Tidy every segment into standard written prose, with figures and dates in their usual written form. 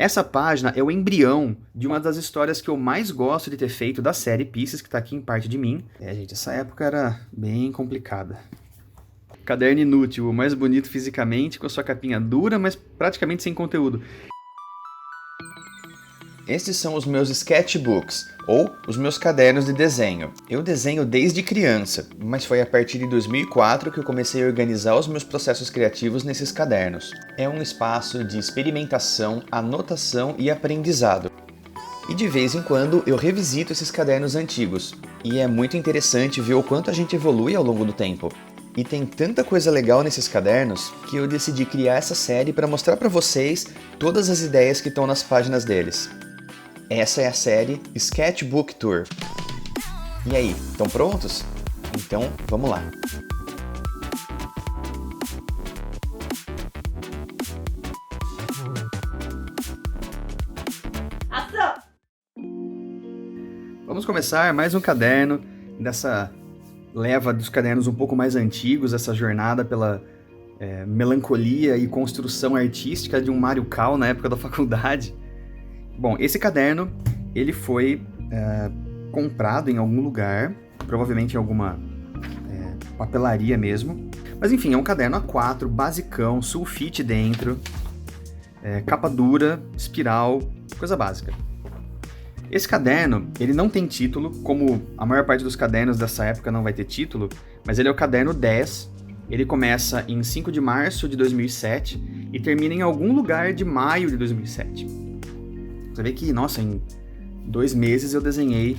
Essa página é o embrião de uma das histórias que eu mais gosto de ter feito da série Pieces, que tá aqui em parte de mim. Gente, essa época era bem complicada. Caderno inútil, o mais bonito fisicamente, com a sua capinha dura, mas praticamente sem conteúdo. Estes são os meus sketchbooks, ou os meus cadernos de desenho. Eu desenho desde criança, mas foi a partir de 2004 que eu comecei a organizar os meus processos criativos nesses cadernos. É um espaço de experimentação, anotação e aprendizado. E de vez em quando eu revisito esses cadernos antigos, e é muito interessante ver o quanto a gente evolui ao longo do tempo. E tem tanta coisa legal nesses cadernos que eu decidi criar essa série para mostrar para vocês todas as ideias que estão nas páginas deles. Essa é a série Sketchbook Tour. E aí, estão prontos? Então, vamos lá! Ação! Vamos começar mais um caderno dessa leva dos cadernos um pouco mais antigos, essa jornada pela melancolia e construção artística de um Mário Cal na época da faculdade. Bom, esse caderno, ele foi comprado em algum lugar, provavelmente em alguma papelaria mesmo. Mas enfim, é um caderno A4, basicão, sulfite dentro, capa dura, espiral, coisa básica. Esse caderno, ele não tem título, como a maior parte dos cadernos dessa época não vai ter título, mas ele é o caderno 10, ele começa em 5 de março de 2007 e termina em algum lugar de maio de 2007. Você vê que, nossa, em 2 meses eu desenhei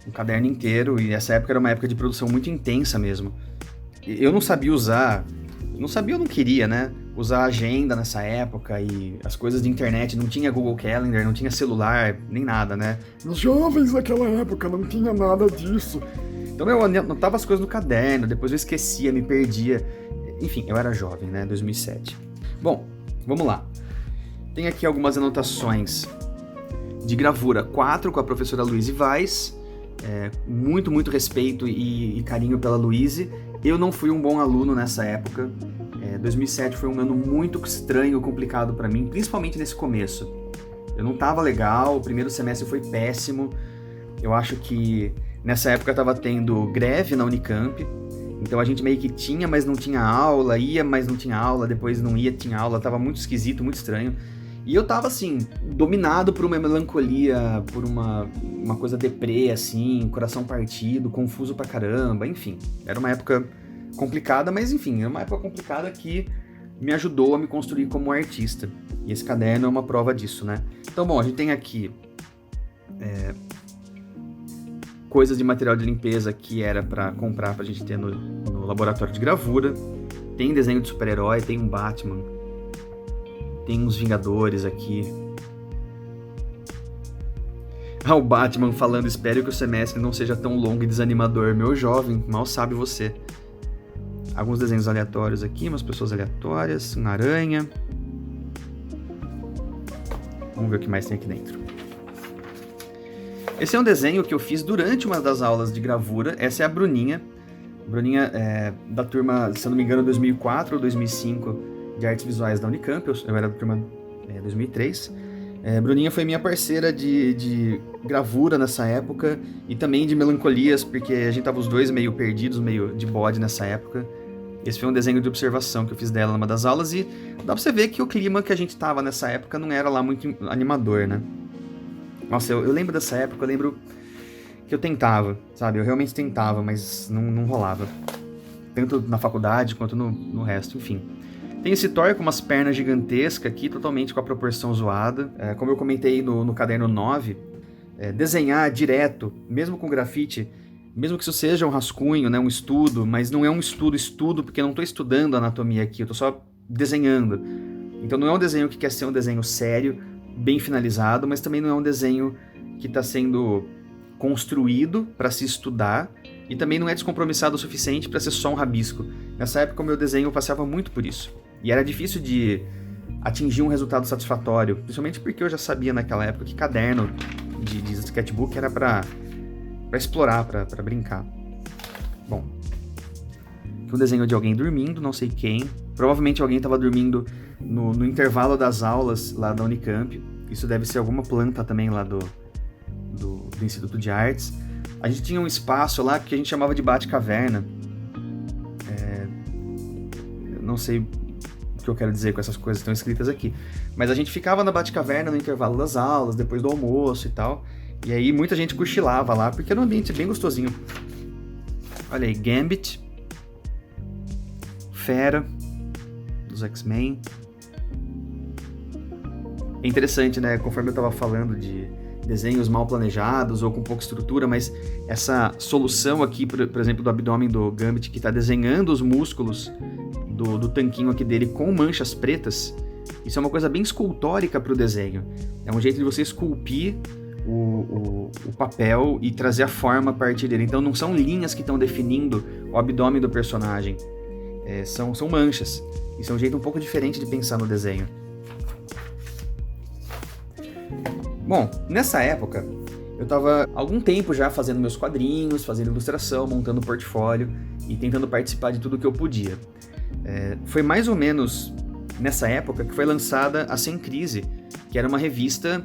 um caderno inteiro, e essa época era uma época de produção muito intensa mesmo. Eu não sabia usar, eu não queria, né, usar agenda nessa época, e as coisas de internet, não tinha Google Calendar, não tinha celular, nem nada, né. Os jovens naquela época não tinha nada disso. Então eu anotava as coisas no caderno, depois eu esquecia, me perdia. Enfim, eu era jovem, né, 2007. Bom, vamos lá. Tem aqui algumas anotações de gravura 4 com a professora Louise Weiss, muito respeito e carinho pela Louise. Eu não fui um bom aluno nessa época, 2007 foi um ano muito estranho, complicado para mim, principalmente nesse começo. Eu não estava legal, o primeiro semestre foi péssimo, eu acho que nessa época estava tendo greve na Unicamp, então a gente meio que tinha, mas não tinha aula, ia, mas não tinha aula, depois não ia, tinha aula, estava muito esquisito, muito estranho. E eu tava, assim, dominado por uma melancolia, por uma coisa deprê, assim, coração partido, confuso pra caramba, enfim. Era uma época complicada, mas enfim, era uma época complicada que me ajudou a me construir como artista. E esse caderno é uma prova disso, né? Então, bom, a gente tem aqui coisas de material de limpeza que era pra comprar pra gente ter no laboratório de gravura. Tem desenho de super-herói, tem um Batman. Tem uns Vingadores aqui. O Batman falando, espero que o semestre não seja tão longo e desanimador. Meu jovem, mal sabe você. Alguns desenhos aleatórios aqui, umas pessoas aleatórias, uma aranha. Vamos ver o que mais tem aqui dentro. Esse é um desenho que eu fiz durante uma das aulas de gravura. Essa é a Bruninha. Bruninha é da turma, se eu não me engano, 2004 ou 2005 de artes visuais da Unicamp. Eu era da turma 2003. Bruninha foi minha parceira de gravura nessa época e também de melancolias, porque a gente tava os dois meio perdidos, meio de bode nessa época. Esse foi um desenho de observação que eu fiz dela numa das aulas e dá pra você ver que o clima que a gente tava nessa época não era lá muito animador, né? Nossa, eu lembro dessa época, eu lembro que eu tentava, sabe? Eu realmente tentava, mas não rolava. Tanto na faculdade quanto no resto, enfim. Tem esse Thor com umas pernas gigantescas aqui, totalmente com a proporção zoada. Como eu comentei no caderno 9, desenhar direto, mesmo com grafite, mesmo que isso seja um rascunho, né, um estudo, mas não é um estudo, porque eu não estou estudando anatomia aqui, eu estou só desenhando. Então não é um desenho que quer ser um desenho sério, bem finalizado, mas também não é um desenho que está sendo construído para se estudar, e também não é descompromissado o suficiente para ser só um rabisco. Nessa época o meu desenho passava muito por isso. E era difícil de atingir um resultado satisfatório, principalmente porque eu já sabia naquela época que caderno de sketchbook era para explorar, para brincar. Bom, aqui um desenho de alguém dormindo, não sei quem. Provavelmente alguém estava dormindo no intervalo das aulas lá da Unicamp. Isso deve ser alguma planta também lá do Instituto de Artes. A gente tinha um espaço lá que a gente chamava de Bate-Caverna. Eu não sei o que eu quero dizer com essas coisas que estão escritas aqui. Mas a gente ficava na Bate-Caverna no intervalo das aulas, depois do almoço e tal. E aí muita gente cochilava lá, porque era um ambiente bem gostosinho. Olha aí, Gambit, Fera, dos X-Men. É interessante, né? Conforme eu tava falando de desenhos mal planejados ou com pouca estrutura, mas essa solução aqui, por exemplo, do abdômen do Gambit, que tá desenhando os músculos do tanquinho aqui dele com manchas pretas, isso é uma coisa bem escultórica pro desenho. É um jeito de você esculpir o papel e trazer a forma a partir dele. Então não são linhas que estão definindo o abdômen do personagem, são manchas. Isso é um jeito um pouco diferente de pensar no desenho. Bom, nessa época eu estava há algum tempo já fazendo meus quadrinhos, fazendo ilustração, montando portfólio e tentando participar de tudo que eu podia. Foi mais ou menos nessa época que foi lançada a Sem Crise, que era uma revista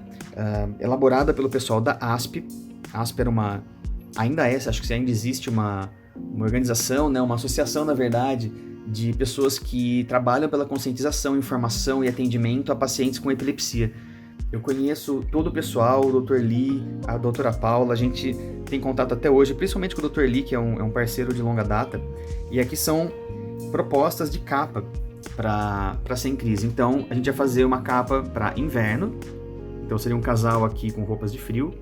elaborada pelo pessoal da ASP. A ASP era ainda é, acho que ainda existe uma organização, né, uma associação, na verdade, de pessoas que trabalham pela conscientização, informação e atendimento a pacientes com epilepsia. Eu conheço todo o pessoal, o Dr. Lee, a doutora Paula, a gente tem contato até hoje, principalmente com o Dr. Lee, que é um parceiro de longa data, e aqui são propostas de capa para Sem Crise. Então, a gente vai fazer uma capa para inverno, então seria um casal aqui com roupas de frio,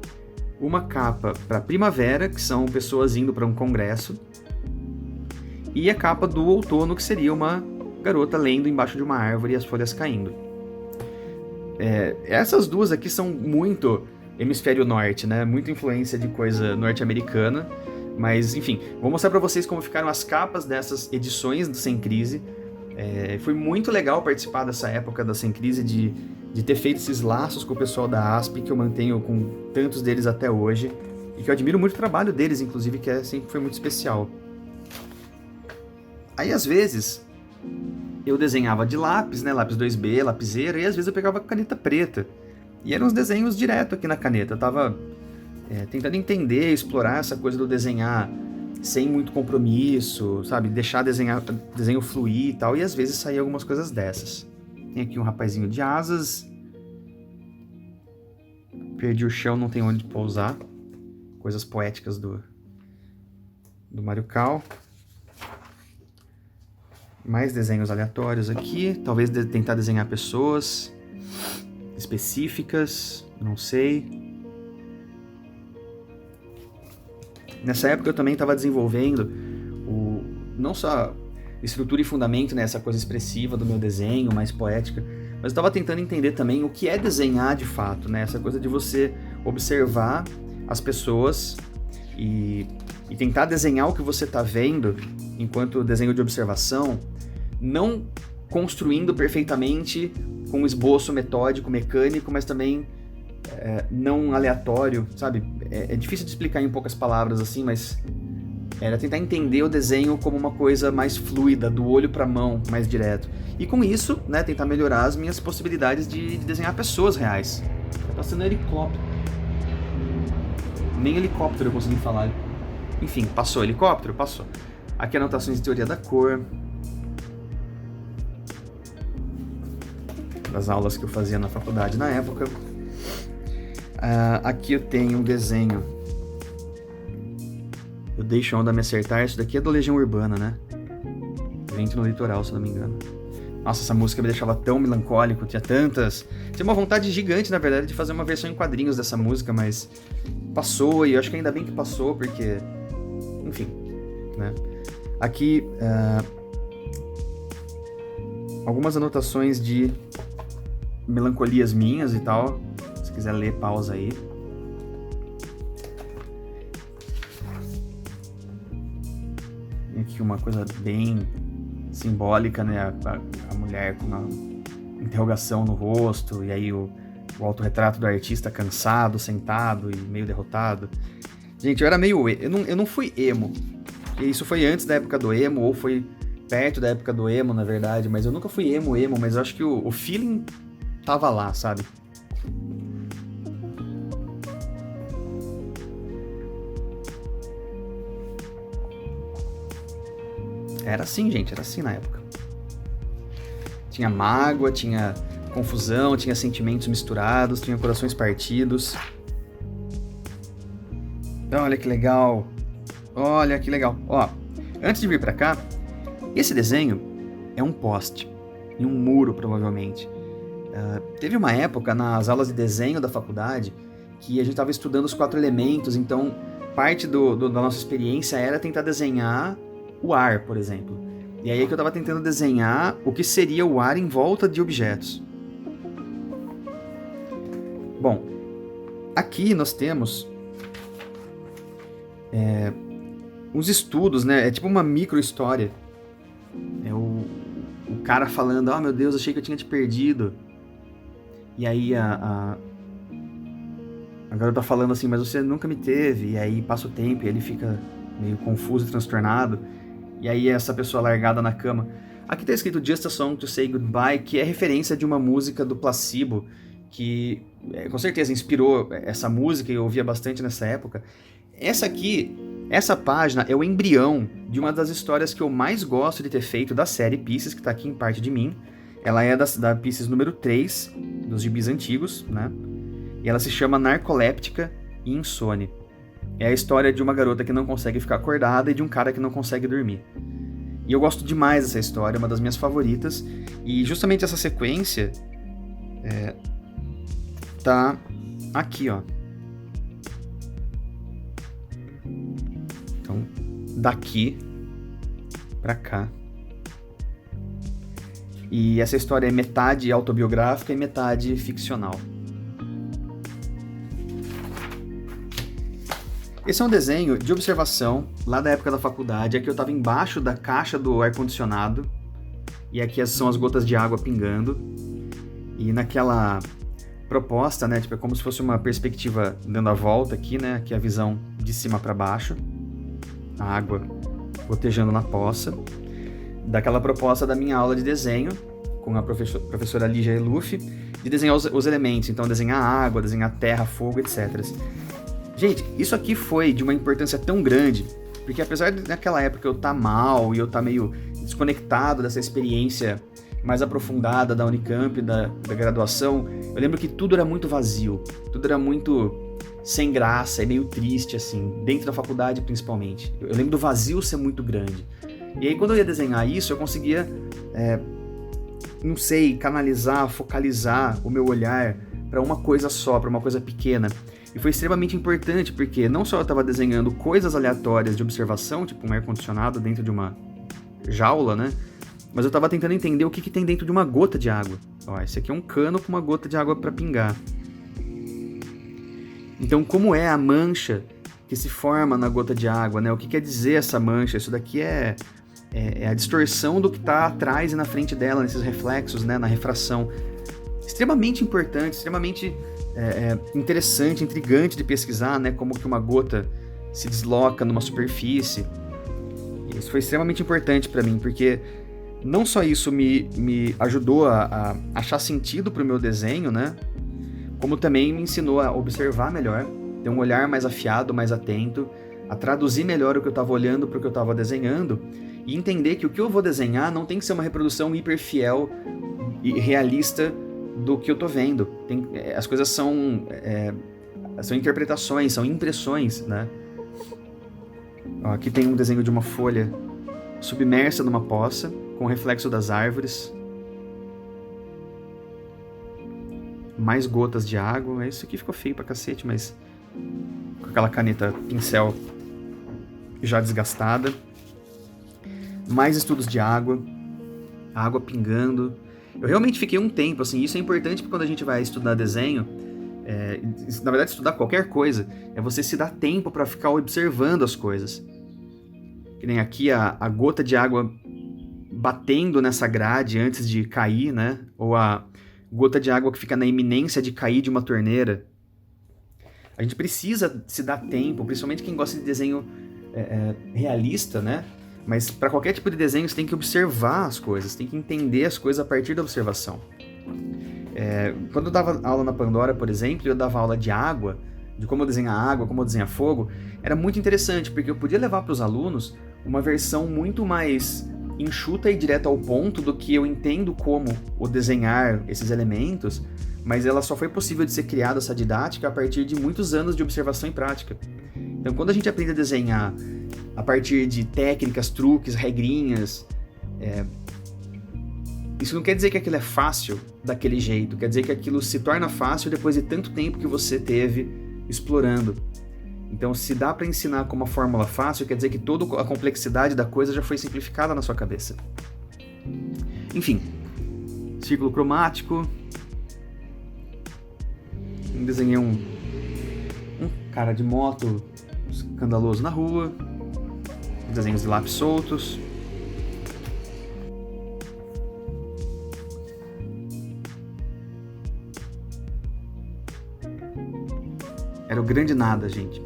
uma capa para primavera, que são pessoas indo para um congresso, e a capa do outono, que seria uma garota lendo embaixo de uma árvore e as folhas caindo. Essas duas aqui são muito hemisfério norte, né? Muita influência de coisa norte-americana, mas enfim, vou mostrar para vocês como ficaram as capas dessas edições do Sem Crise. Foi muito legal participar dessa época da Sem Crise, de ter feito esses laços com o pessoal da ASP, que eu mantenho com tantos deles até hoje, e que eu admiro muito o trabalho deles, inclusive, que sempre foi muito especial. Aí, às vezes, eu desenhava de lápis, né, lápis 2B, lapiseira, e às vezes eu pegava caneta preta. E eram uns desenhos direto aqui na caneta. Eu tava tentando entender, explorar essa coisa do desenhar sem muito compromisso, sabe? Deixar desenho fluir e tal, e às vezes saía algumas coisas dessas. Tem aqui um rapazinho de asas. Perdi o chão, não tem onde pousar. Coisas poéticas do Mario Cal. Mais desenhos aleatórios aqui. Talvez tentar desenhar pessoas específicas, não sei. Nessa época eu também estava desenvolvendo não só estrutura e fundamento, né, essa coisa expressiva do meu desenho, mais poética, mas eu estava tentando entender também o que é desenhar de fato, né, essa coisa de você observar as pessoas e tentar desenhar o que você está vendo enquanto desenho de observação, não construindo perfeitamente com um esboço metódico, mecânico, mas também não aleatório, sabe? É difícil de explicar em poucas palavras assim, mas era tentar entender o desenho como uma coisa mais fluida, do olho para a mão, mais direto. E com isso, né, tentar melhorar as minhas possibilidades de desenhar pessoas reais. Tá passando helicóptero. Nem helicóptero eu consegui falar. Enfim, passou helicóptero? Passou. Aqui anotações de teoria da cor. Das aulas que eu fazia na faculdade na época. Aqui eu tenho um desenho. Eu deixo a onda me acertar. Isso daqui é do Legião Urbana, né? Vento no Litoral, se não me engano. Nossa, essa música me deixava tão melancólico. Tinha uma vontade gigante, na verdade, de fazer uma versão em quadrinhos dessa música, mas passou, e eu acho que ainda bem que passou, porque... Enfim, né? Aqui, algumas anotações de melancolias minhas e tal. Se quiser ler, pausa aí. E aqui uma coisa bem simbólica, né? A mulher com uma interrogação no rosto, e aí o autorretrato do artista cansado, sentado e meio derrotado. Gente, eu era meio... Eu não fui emo. Isso foi antes da época do emo, ou foi perto da época do emo, na verdade, mas eu nunca fui emo, mas eu acho que o feeling tava lá, sabe? Era assim, gente, era assim na época. Tinha mágoa, tinha confusão, tinha sentimentos misturados, tinha corações partidos. Olha que legal. Olha que legal. Ó, antes de vir pra cá, esse desenho é um poste, em um muro, provavelmente. Teve uma época, nas aulas de desenho da faculdade, que a gente estava estudando os 4 elementos, então parte da nossa experiência era tentar desenhar o ar, por exemplo. E aí é que eu estava tentando desenhar o que seria o ar em volta de objetos. Bom, aqui nós temos uns estudos, né? É tipo uma micro-história. É o cara falando, meu Deus, achei que eu tinha te perdido. E aí a garota falando assim, mas você nunca me teve. E aí passa o tempo e ele fica meio confuso e transtornado. E aí essa pessoa largada na cama. Aqui tá escrito Just a Song to Say Goodbye, que é referência de uma música do Placebo, que com certeza inspirou essa música e eu ouvia bastante nessa época. Essa página é o embrião de uma das histórias que eu mais gosto de ter feito da série Pieces, que tá aqui em parte de mim. Ela é da Pieces número 3, dos gibis antigos, né? E ela se chama Narcoléptica e Insone. É a história de uma garota que não consegue ficar acordada e de um cara que não consegue dormir. E eu gosto demais dessa história, é uma das minhas favoritas. E justamente essa sequência tá aqui, ó. Então, daqui pra cá. E essa história é metade autobiográfica e metade ficcional. Esse é um desenho de observação, lá da época da faculdade. Aqui eu estava embaixo da caixa do ar-condicionado, e aqui são as gotas de água pingando. E naquela proposta, né, tipo, é como se fosse uma perspectiva dando a volta aqui, né, aqui a visão de cima para baixo, a água gotejando na poça. Daquela proposta da minha aula de desenho, com a professora Lígia Eluf, de desenhar os elementos, então desenhar água, desenhar terra, fogo, etc. Gente, isso aqui foi de uma importância tão grande, porque apesar de naquela época eu estar mal e eu estar meio desconectado dessa experiência mais aprofundada da Unicamp, da graduação, eu lembro que tudo era muito vazio, tudo era muito sem graça e meio triste, assim, dentro da faculdade principalmente. Eu lembro do vazio ser muito grande. E aí quando eu ia desenhar isso, eu conseguia, não sei, canalizar, focalizar o meu olhar para uma coisa só, para uma coisa pequena. E foi extremamente importante, porque não só eu estava desenhando coisas aleatórias de observação, tipo um ar-condicionado dentro de uma jaula, né? Mas eu estava tentando entender o que tem dentro de uma gota de água. Ó, esse aqui é um cano com uma gota de água para pingar. Então, como é a mancha que se forma na gota de água, né? O que quer dizer essa mancha? Isso daqui é a distorção do que está atrás e na frente dela, nesses reflexos, né? Na refração. Extremamente importante, extremamente interessante, intrigante de pesquisar, né? Como que uma gota se desloca numa superfície. Isso foi extremamente importante para mim, porque não só isso me ajudou a achar sentido para o meu desenho, né? Como também me ensinou a observar melhor, ter um olhar mais afiado, mais atento, a traduzir melhor o que eu estava olhando para o que eu estava desenhando e entender que o que eu vou desenhar não tem que ser uma reprodução hiper fiel e realista do que eu tô vendo. As coisas são interpretações, são impressões, né? Ó, aqui tem um desenho de uma folha submersa numa poça, com o reflexo das árvores. Mais gotas de água. Isso aqui ficou feio pra cacete, mas com aquela caneta pincel já desgastada. Mais estudos de água. A água pingando. Eu realmente fiquei um tempo, assim, isso é importante porque quando a gente vai estudar desenho, na verdade estudar qualquer coisa, é você se dar tempo para ficar observando as coisas. Que nem aqui a gota de água batendo nessa grade antes de cair, né? Ou a gota de água que fica na iminência de cair de uma torneira. A gente precisa se dar tempo, principalmente quem gosta de desenho realista, né? Mas para qualquer tipo de desenho você tem que observar as coisas, tem que entender as coisas a partir da observação. Quando eu dava aula na Pandora, por exemplo, eu dava aula de água, de como desenhar água, como desenhar fogo, era muito interessante, porque eu podia levar para os alunos uma versão muito mais enxuta e direta ao ponto do que eu entendo como o desenhar esses elementos, mas ela só foi possível de ser criada, essa didática, a partir de muitos anos de observação e prática. Então, quando a gente aprende a desenhar a partir de técnicas, truques, regrinhas, isso não quer dizer que aquilo é fácil daquele jeito, quer dizer que aquilo se torna fácil depois de tanto tempo que você teve explorando. Então, se dá para ensinar com uma fórmula fácil, quer dizer que toda a complexidade da coisa já foi simplificada na sua cabeça. Enfim, círculo cromático. Desenhei um cara de moto escandaloso na rua. Desenhos de lápis soltos. Era o grande nada, gente.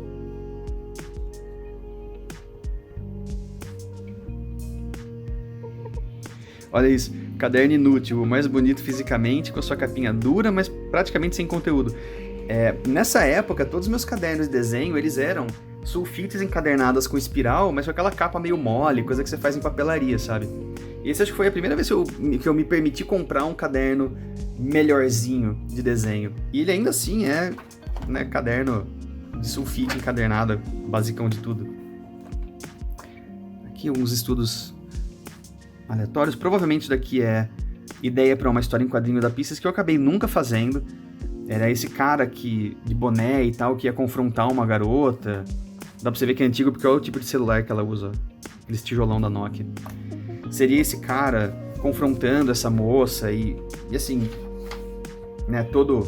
Olha isso, caderno inútil, o mais bonito fisicamente, com a sua capinha dura, mas praticamente sem conteúdo. Nessa época, todos os meus cadernos de desenho, eles eram sulfites encadernadas com espiral, mas com aquela capa meio mole, coisa que você faz em papelaria, sabe? E esse acho que foi a primeira vez que eu me permiti comprar um caderno melhorzinho de desenho. E ele ainda assim é, né, caderno de sulfite encadernado, basicão de tudo. Aqui uns estudos aleatórios. Provavelmente isso daqui é ideia para uma história em quadrinho da Pisces que eu acabei nunca fazendo. Era esse cara de boné e tal, que ia confrontar uma garota. Dá pra você ver que é antigo porque olha o tipo de celular que ela usa. Aquele tijolão da Nokia. Seria esse cara confrontando essa moça e assim, né, todo,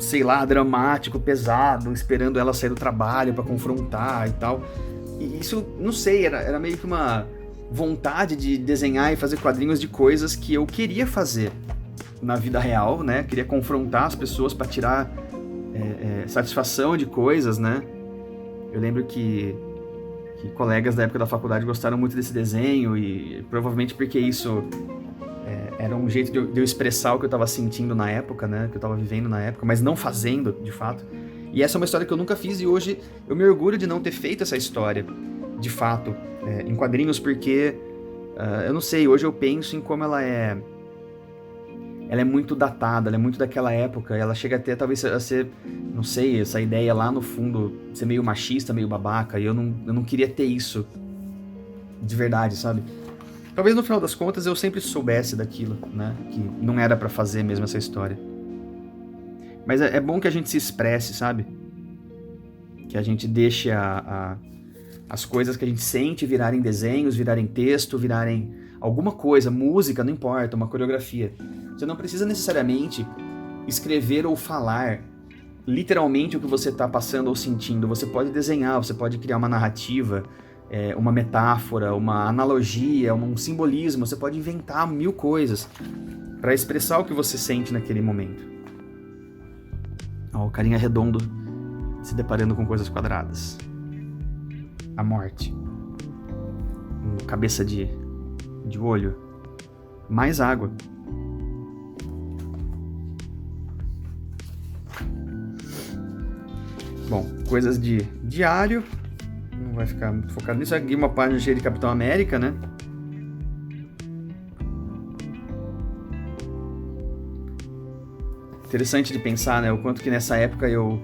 sei lá, dramático, pesado, esperando ela sair do trabalho pra confrontar e tal. E isso, não sei, era meio que uma vontade de desenhar e fazer quadrinhos de coisas que eu queria fazer na vida real, né? Queria confrontar as pessoas para tirar satisfação de coisas, né? Eu lembro que colegas da época da faculdade gostaram muito desse desenho e provavelmente porque isso era um jeito de eu expressar o que eu estava sentindo na época, né? Que eu estava vivendo na época, mas não fazendo, de fato. E essa é uma história que eu nunca fiz e hoje eu me orgulho de não ter feito essa história, de fato, em quadrinhos, porque eu não sei, hoje eu penso em como ela é muito datada, ela é muito daquela época, ela chega até talvez a ser, não sei, essa ideia lá no fundo, ser meio machista, meio babaca, e eu não queria ter isso de verdade, sabe? Talvez no final das contas eu sempre soubesse daquilo, né? Que não era pra fazer mesmo essa história. Mas é bom que a gente se expresse, sabe? Que a gente deixe as coisas que a gente sente virarem desenhos, virarem texto, virarem alguma coisa, música, não importa, uma coreografia. Você não precisa necessariamente escrever ou falar literalmente o que você está passando ou sentindo. Você pode desenhar, você pode criar uma narrativa, uma metáfora, uma analogia, um simbolismo. Você pode inventar 1000 coisas para expressar o que você sente naquele momento. Ó, o carinha redondo se deparando com coisas quadradas. A morte. Cabeça de olho. Mais água. Bom, coisas de diário. Não vai ficar muito focado nisso. Aqui uma página cheia de Capitão América, né? Interessante de pensar, né? O quanto que nessa época eu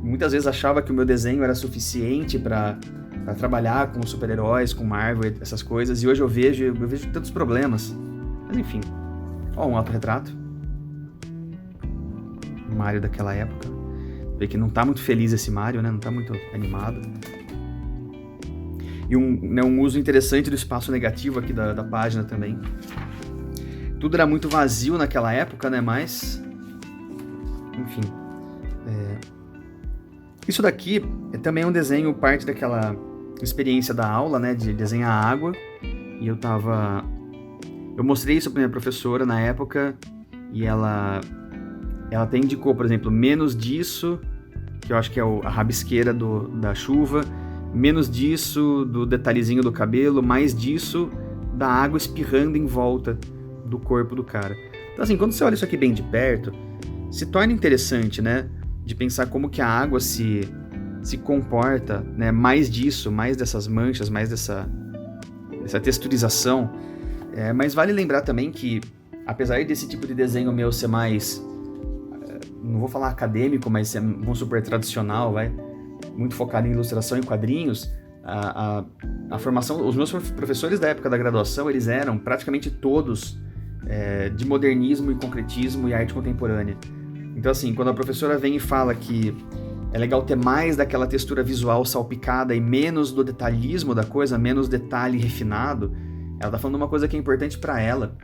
muitas vezes achava que o meu desenho era suficiente para trabalhar com super-heróis, com Marvel, essas coisas. E hoje eu vejo tantos problemas. Mas enfim. Ó, um autorretrato. Mario daquela época. Vê que não tá muito feliz esse Mario, né? Não tá muito animado. E um uso interessante do espaço negativo aqui da página também. Tudo era muito vazio naquela época, né? Mas... enfim. Isso daqui também é um desenho, parte daquela experiência da aula, né? De desenhar água. E eu mostrei isso pra minha professora na época. E ela até indicou, por exemplo, menos disso, que eu acho que é a rabisqueira da chuva, menos disso do detalhezinho do cabelo, mais disso da água espirrando em volta do corpo do cara. Então assim, quando você olha isso aqui bem de perto, se torna interessante, né? De pensar como que a água se comporta, né? Mais disso, mais dessas manchas, mais essa texturização. Mas vale lembrar também que, apesar desse tipo de desenho meu ser mais, não vou falar acadêmico, mas ser, vamos supor, tradicional, muito focado em ilustração e quadrinhos, a formação, os meus professores da época da graduação, eles eram praticamente todos de modernismo e concretismo e arte contemporânea. Então, assim, quando a professora vem e fala que é legal ter mais daquela textura visual salpicada e menos do detalhismo da coisa, menos detalhe refinado, ela tá falando uma coisa que é importante para ela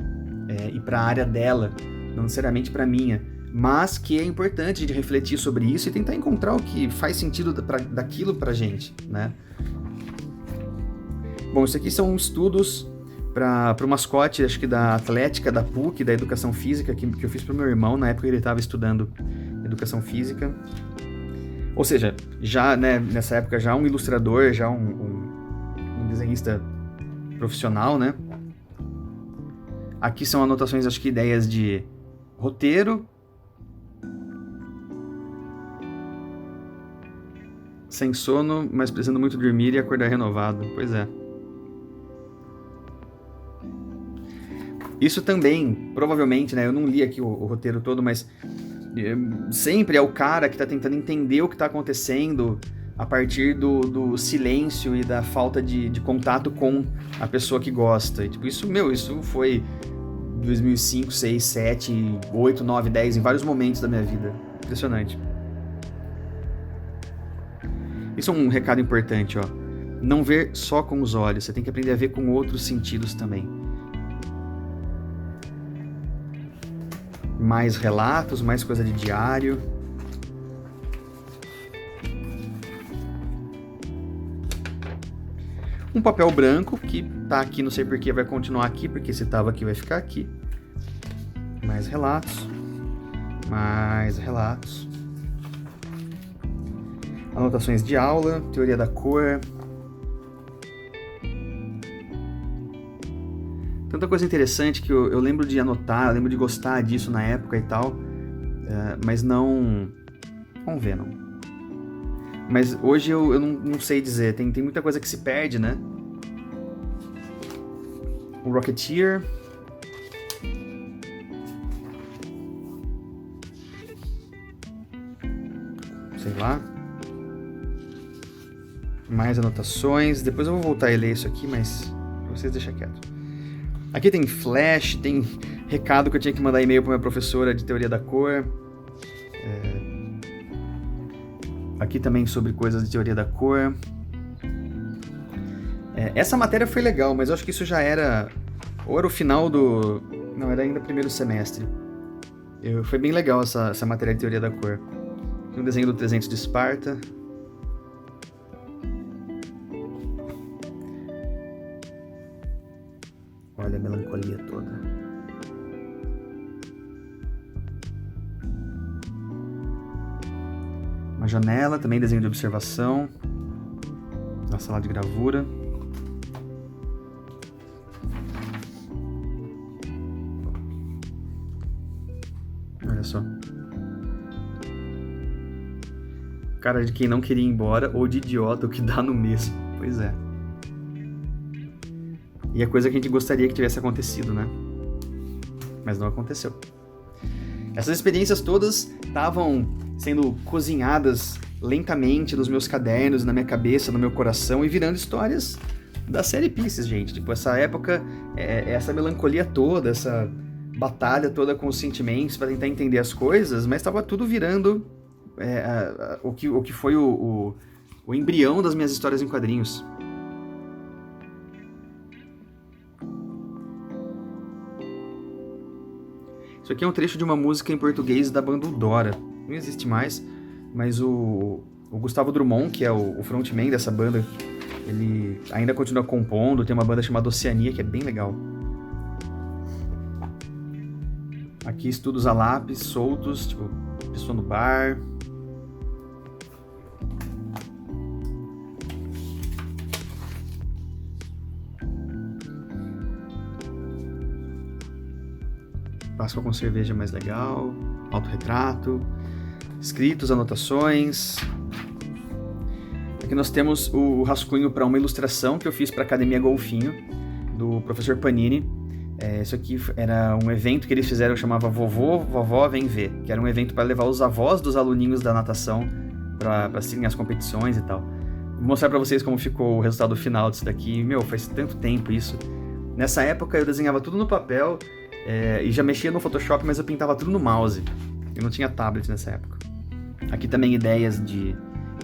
e para a área dela, não necessariamente para minha, mas que é importante de refletir sobre isso e tentar encontrar o que faz sentido daquilo pra gente, né? Bom, isso aqui são estudos para o mascote, acho que da Atlética, da PUC, da Educação Física, que eu fiz para o meu irmão, na época ele estava estudando Educação Física. Ou seja, já, né, nessa época, já um ilustrador, já um desenhista profissional, né? Aqui são anotações, acho que ideias de roteiro, sem sono, mas precisando muito dormir e acordar renovado. Pois é. Isso também, provavelmente, né? Eu não li aqui o roteiro todo, mas sempre é o cara que tá tentando entender o que tá acontecendo a partir do silêncio e da falta de contato com a pessoa que gosta. E, tipo, isso foi 2005, 6, 7, 8, 9, 10, em vários momentos da minha vida. Impressionante. Isso é um recado importante, ó. Não ver só com os olhos, você tem que aprender a ver com outros sentidos também. Mais relatos, mais coisa de diário. Um papel branco, que tá aqui, não sei porquê, vai continuar aqui, porque se tava aqui vai ficar aqui. Mais relatos. Mais relatos. Anotações de aula, teoria da cor. Tanta coisa interessante que eu lembro de anotar, eu lembro de gostar disso na época e tal, mas não... Vamos ver, não. Mas hoje eu não sei dizer, tem muita coisa que se perde, né? O Rocketeer. Sei lá. Mais anotações. Depois eu vou voltar a ler isso aqui, mas vocês deixam quieto. Aqui tem flash, tem recado que eu tinha que mandar e-mail para minha professora de teoria da cor. Aqui também sobre coisas de teoria da cor. Essa matéria foi legal, mas eu acho que isso já era... Ou era o final do... Não, era ainda primeiro semestre. Foi bem legal essa matéria de teoria da cor. Tem um desenho do 300 de Esparta. Olha a melancolia toda. Uma janela, também desenho de observação. Na sala de gravura. Olha só. Cara de quem não queria ir embora ou de idiota, o que dá no mesmo. Pois é. E é coisa que a gente gostaria que tivesse acontecido, né? Mas não aconteceu. Essas experiências todas estavam sendo cozinhadas lentamente nos meus cadernos, na minha cabeça, no meu coração e virando histórias da série Pieces, gente. Tipo, essa época, essa melancolia toda, essa batalha toda com os sentimentos para tentar entender as coisas, mas estava tudo virando o que foi o embrião das minhas histórias em quadrinhos. Isso aqui é um trecho de uma música em português da banda Udora. Não existe mais, mas o Gustavo Drummond, que é o frontman dessa banda, ele ainda continua compondo, tem uma banda chamada Oceania, que é bem legal. Aqui estudos a lápis, soltos, tipo, pessoa no bar. Páscoa com cerveja mais legal, autorretrato, escritos, anotações. Aqui nós temos o rascunho para uma ilustração que eu fiz para a Academia Golfinho. do professor Panini. Isso aqui era um evento que eles fizeram, chamava Vovó Vem Ver, que era um evento para levar os avós dos aluninhos da natação para seguirem as competições e tal. Vou mostrar para vocês como ficou o resultado final disso daqui. Meu, faz tanto tempo isso. Nessa época eu desenhava tudo no papel e já mexia no Photoshop, mas eu pintava tudo no mouse. Eu não tinha tablet nessa época. Aqui também ideias de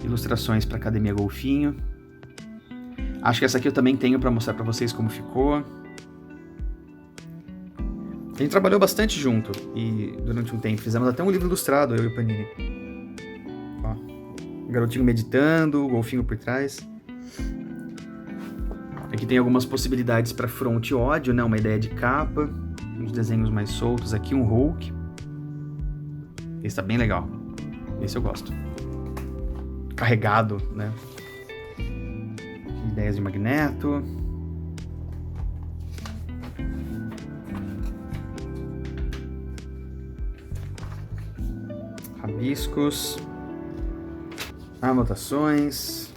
ilustrações para Academia Golfinho. Acho que essa aqui eu também tenho para mostrar para vocês como ficou. A gente trabalhou bastante junto e durante um tempo fizemos até um livro ilustrado, eu e o Panini. Ó, o garotinho meditando, o golfinho por trás. Aqui tem algumas possibilidades para front ódio, né? Uma ideia de capa, uns desenhos mais soltos aqui, um Hulk. Esse tá bem legal, esse eu gosto. Carregado, né? Ideias de Magneto. Rabiscos, anotações,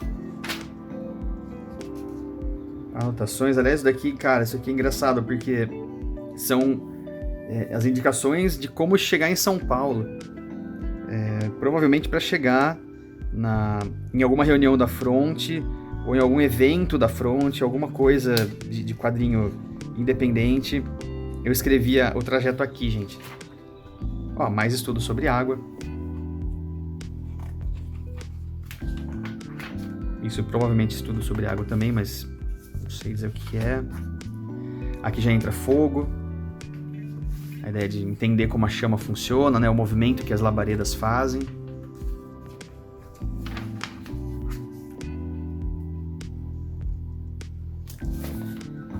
aliás, isso daqui, cara, isso aqui é engraçado, porque são as indicações de como chegar em São Paulo, provavelmente para chegar em alguma reunião da Fronte, ou em algum evento da Fronte, alguma coisa de quadrinho independente. Eu escrevia o trajeto aqui, gente. Ó, mais estudo sobre água. Isso provavelmente estudo sobre água também, mas não sei dizer o que é. Aqui já entra fogo. A ideia de entender como a chama funciona, né? O movimento que as labaredas fazem.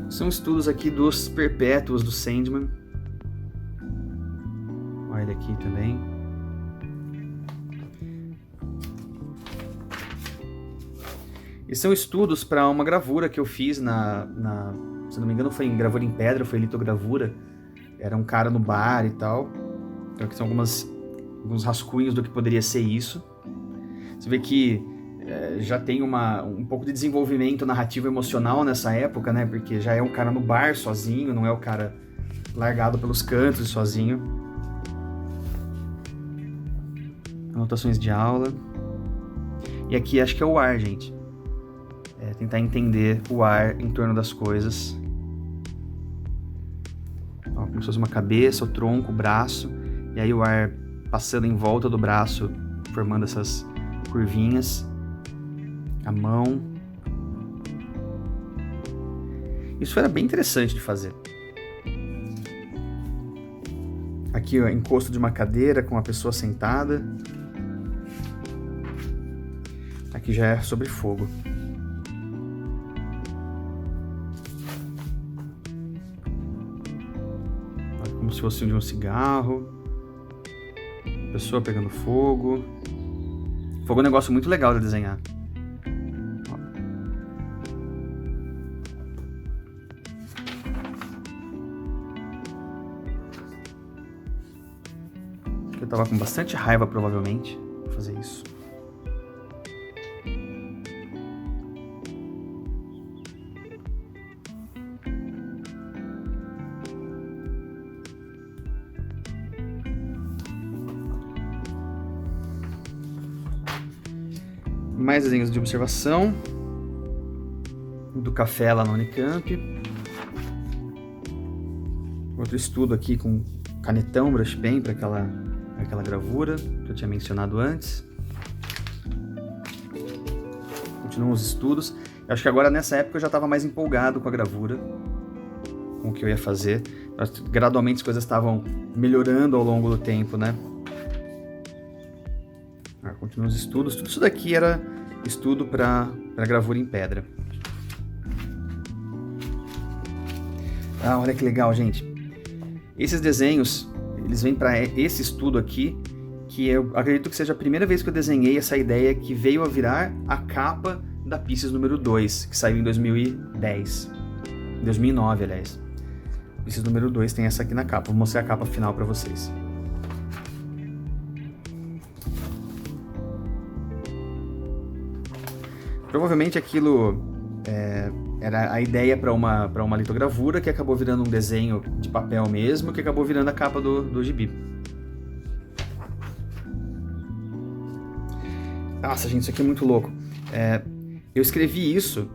São estudos aqui dos perpétuos do Sandman. Olha ele aqui também. E são estudos para uma gravura que eu fiz se não me engano foi em gravura em pedra, foi litogravura. Era um cara no bar e tal. Então aqui são alguns rascunhos do que poderia ser isso. Você vê que já tem um pouco de desenvolvimento narrativo emocional nessa época, né? Porque já é um cara no bar sozinho, não é o cara largado pelos cantos sozinho. Anotações de aula. E aqui acho que é o ar, gente. Tentar entender o ar em torno das coisas. Ó, como se fosse uma cabeça, o tronco, o braço. E aí o ar passando em volta do braço, formando essas curvinhas. A mão. Isso era bem interessante de fazer. Aqui, ó, encosto de uma cadeira com a pessoa sentada. Aqui já é sobre fogo. Olha, como se fosse de um cigarro. Pessoa pegando fogo. Fogo é um negócio muito legal de desenhar. Eu tava com bastante raiva, provavelmente, pra fazer isso. Mais desenhos de observação. Do café lá na Unicamp. Outro estudo aqui com canetão, brush pen para aquela gravura que eu tinha mencionado antes. Continuam os estudos. Eu acho que agora nessa época eu já estava mais empolgado com a gravura, com o que eu ia fazer. Gradualmente as coisas estavam melhorando ao longo do tempo, né? Continuam os estudos. Tudo isso daqui era estudo para gravura em pedra. Olha que legal, gente. Esses desenhos, eles vêm para esse estudo aqui, que eu acredito que seja a primeira vez que eu desenhei essa ideia que veio a virar a capa da Pieces número 2, que saiu em 2010. Em 2009, aliás. Pieces número 2 tem essa aqui na capa. Vou mostrar a capa final para vocês. Provavelmente aquilo Era a ideia para uma litogravura que acabou virando um desenho de papel mesmo, que acabou virando a capa do gibi. Nossa, gente, isso aqui é muito louco. Eu escrevi isso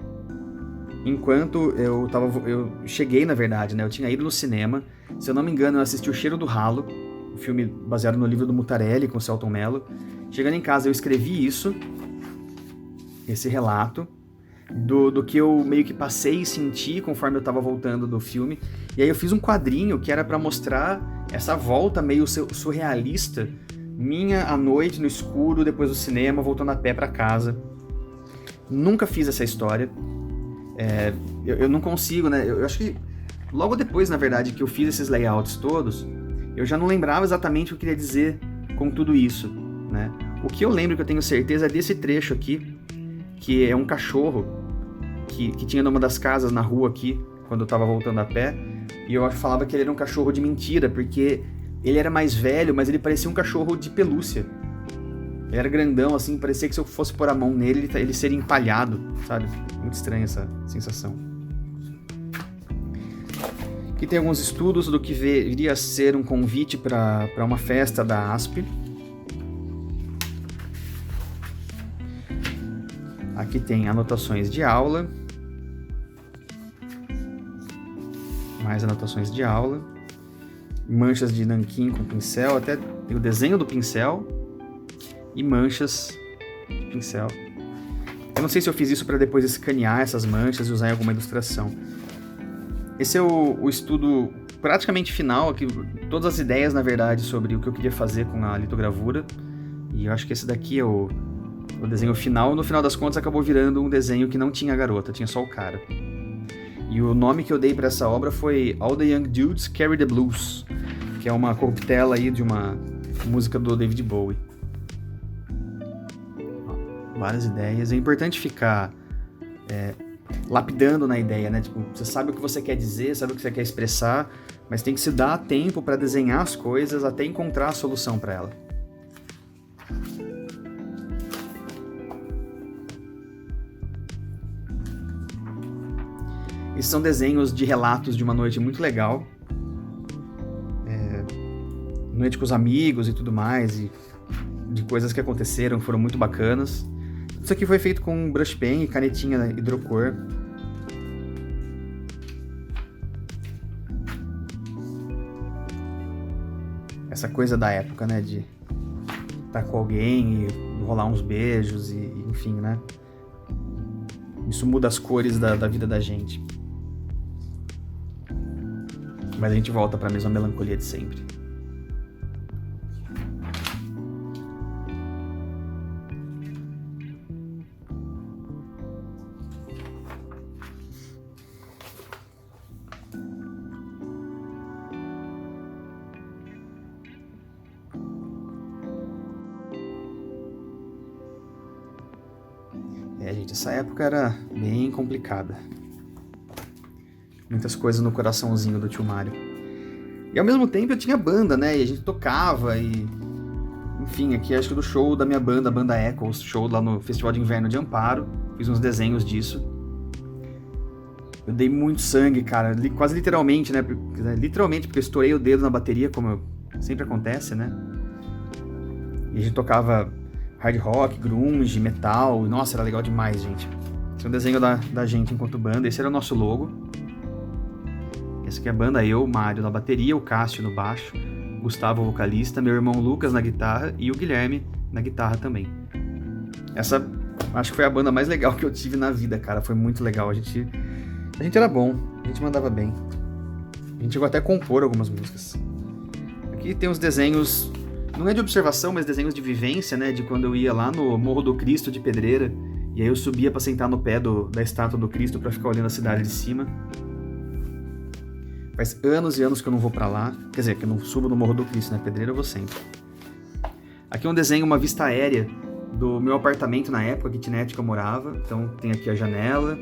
enquanto eu cheguei, na verdade, né? Eu tinha ido no cinema. Se eu não me engano, eu assisti O Cheiro do Ralo, um filme baseado no livro do Mutarelli, com o Selton Mello. Chegando em casa, eu escrevi isso, esse relato, do que eu meio que passei e senti conforme eu tava voltando do filme. E aí eu fiz um quadrinho que era pra mostrar essa volta meio surrealista minha à noite, no escuro, depois do cinema, voltando a pé pra casa. Nunca fiz essa história. Eu não consigo, né? Eu acho que logo depois, na verdade, que eu fiz esses layouts todos, eu já não lembrava exatamente o que eu queria dizer com tudo isso, né? O que eu lembro, que eu tenho certeza, é desse trecho aqui, que é um cachorro que tinha numa das casas na rua aqui, quando eu tava voltando a pé, e eu falava que ele era um cachorro de mentira, porque ele era mais velho, mas ele parecia um cachorro de pelúcia. Ele era grandão, assim, parecia que se eu fosse pôr a mão nele, ele seria empalhado, sabe? Muito estranha essa sensação. Aqui tem alguns estudos do que viria a ser um convite para uma festa da ASP. Aqui tem anotações de aula. Mais anotações de aula. Manchas de nanquim com pincel. Até tem o desenho do pincel. E manchas de pincel. Eu não sei se eu fiz isso para depois escanear essas manchas e usar em alguma ilustração. Esse é o estudo praticamente final. Aqui, todas as ideias, na verdade, sobre o que eu queria fazer com a litogravura. E eu acho que esse daqui é o desenho final. No final das contas, acabou virando um desenho que não tinha a garota, tinha só o cara. E o nome que eu dei para essa obra foi All the Young Dudes Carry the Blues, que é uma corruptela aí de uma música do David Bowie. Várias ideias. É importante ficar lapidando na ideia, né? Tipo, você sabe o que você quer dizer, sabe o que você quer expressar, mas tem que se dar tempo para desenhar as coisas até encontrar a solução para ela. Esses são desenhos de relatos de uma noite muito legal. Noite com os amigos e tudo mais, e de coisas que aconteceram, foram muito bacanas. Isso aqui foi feito com brush pen e canetinha hidrocor. Essa coisa da época, né, de estar com alguém e rolar uns beijos e enfim, né? Isso muda as cores da vida da gente. Mas a gente volta para a mesma melancolia de sempre. Gente, essa época era bem complicada. Muitas coisas no coraçãozinho do tio Mário. E ao mesmo tempo eu tinha banda, né? E a gente tocava e... Enfim, aqui acho que do show da minha banda, a banda Echoes, show lá no Festival de Inverno de Amparo. Fiz uns desenhos disso. Eu dei muito sangue, cara. Quase literalmente, né? Literalmente, porque eu estourei o dedo na bateria, como sempre acontece, né? E a gente tocava hard rock, grunge, metal. Nossa, era legal demais, gente. Esse é um desenho da gente enquanto banda. Esse era o nosso logo. Essa aqui é a banda, eu, o Mário na bateria, o Cássio no baixo, o Gustavo, o vocalista, meu irmão Lucas na guitarra e o Guilherme na guitarra também. Essa, acho que foi a banda mais legal que eu tive na vida, cara. Foi muito legal. A gente era bom, a gente mandava bem. A gente chegou até a compor algumas músicas. Aqui tem uns desenhos, não é de observação, mas desenhos de vivência, né? De quando eu ia lá no Morro do Cristo de Pedreira, e aí eu subia pra sentar no pé da estátua do Cristo pra ficar olhando a cidade de cima. Faz anos e anos que eu não vou pra lá. Quer dizer, que eu não subo no Morro do Cristo, né? Pedreira eu vou sempre. Aqui é um desenho, uma vista aérea do meu apartamento na época, kitnet que eu morava. Então tem aqui a janela,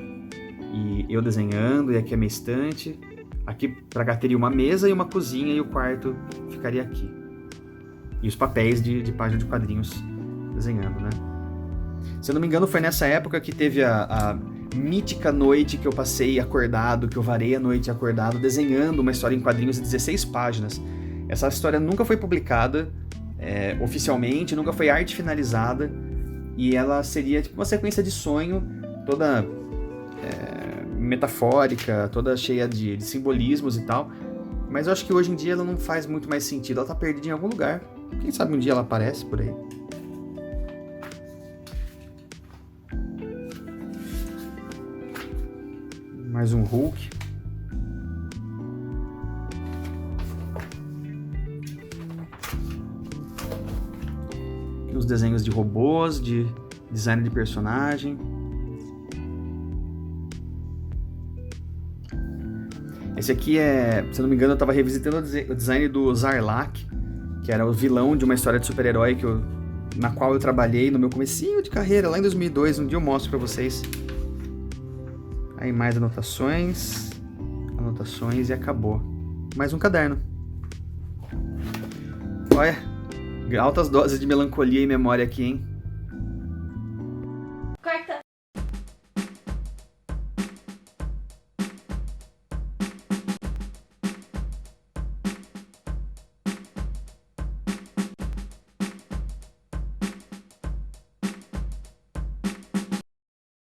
e eu desenhando, e aqui a minha estante. Aqui pra cá teria uma mesa e uma cozinha, e o quarto ficaria aqui. E os papéis de página de quadrinhos desenhando, né? Se eu não me engano, foi nessa época que teve a mítica noite que eu passei acordado, que eu varei a noite acordado, desenhando uma história em quadrinhos de 16 páginas. Essa história nunca foi publicada oficialmente, nunca foi arte finalizada, e ela seria tipo uma sequência de sonho, toda metafórica, toda cheia de simbolismos e tal. Mas eu acho que hoje em dia ela não faz muito mais sentido, ela tá perdida em algum lugar. Quem sabe um dia ela aparece por aí. Mais um Hulk. Aqui os desenhos de robôs, de design de personagem. Esse aqui se eu não me engano, eu tava revisitando o design do Zarlak, que era o vilão de uma história de super-herói na qual eu trabalhei no meu comecinho de carreira, lá em 2002. Um dia eu mostro pra vocês. Aí mais anotações e acabou. Mais um caderno. Olha, altas doses de melancolia e memória aqui, hein? Corta.